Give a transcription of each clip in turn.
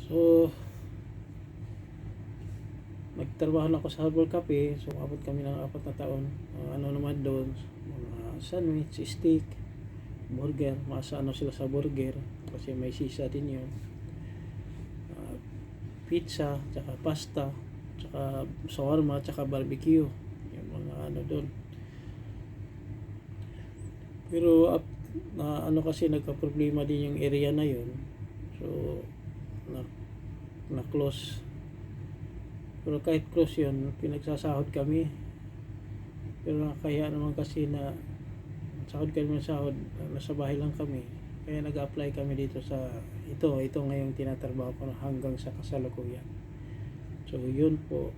So, nagtrabaho na ako sa Herbal Cafe. So, abot kami ng 4 na taon. Ano naman doon, mga sandwich, steak, burger. Masa ano sila sa burger kasi may sisa din yun. Pizza, tsaka pasta, tsaka shawarma, tsaka barbecue. Yung mga ano doon. Pero ano kasi nagka-problema din yung area na yun. So, na-close. Pero kahit close yun, pinagsasahod kami. Pero kaya naman kasi na sahod kami ng sahod, nasa bahay lang kami. Kaya nag-apply kami dito sa ito ngayong tinatrabaho ko hanggang sa kasalukuyan. So yun po,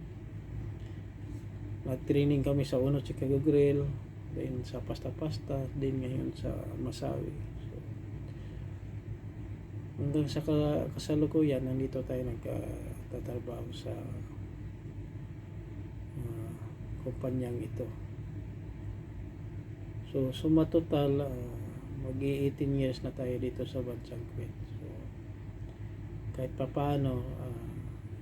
nag-training kami sa Uno Chicago Grill, then sa pasta-pasta, din ngayon sa Masawi. So, hanggang sa kasalukuyan, nandito tayo nagtatrabaho sa kumpanyang ito. So suma total, mag-18 years na tayo dito sa bansang Kuwait. So kahit papaano,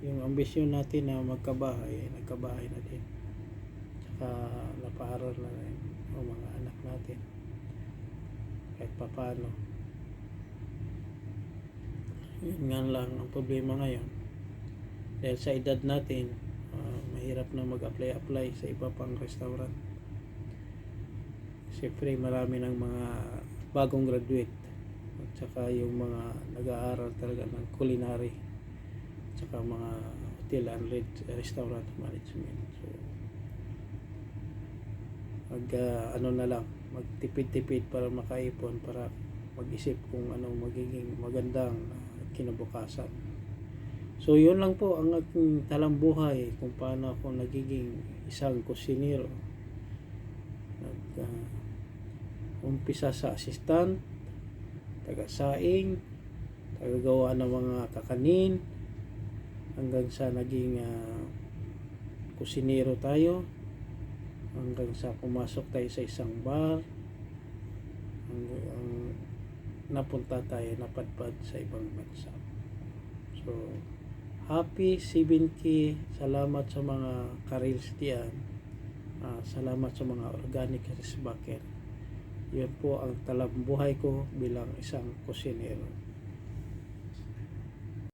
yung ambisyon natin na nagkabahay na din. Tsaka napaaral na rin ang mga anak natin. Kahit papaano. Yun nga lang ang problema ngayon. Dahil sa edad natin, mahirap na mag-apply sa iba pang restaurant. Siyempre marami ng mga bagong graduate at saka yung mga nag-aaral talaga ng culinary at saka mga hotel and restaurant management. So ano na lang, magtipid-tipid para makaipon, para mag-isip kung anong magiging magandang kinabukasan. So yun lang po ang aking talambuhay kung paano ako nagiging isang kusinero. Umpisa sa assistant, taga-saing, taga-gawa ng mga kakanin, hanggang sa naging kusinero tayo, hanggang sa pumasok tayo sa isang bar, hanggang napunta tayo, napadpad sa ibang bansa. So, happy 7K, salamat sa mga karils diyan, salamat sa mga organic rice bucket. Yan po ang talambuhay ko bilang isang kusinero.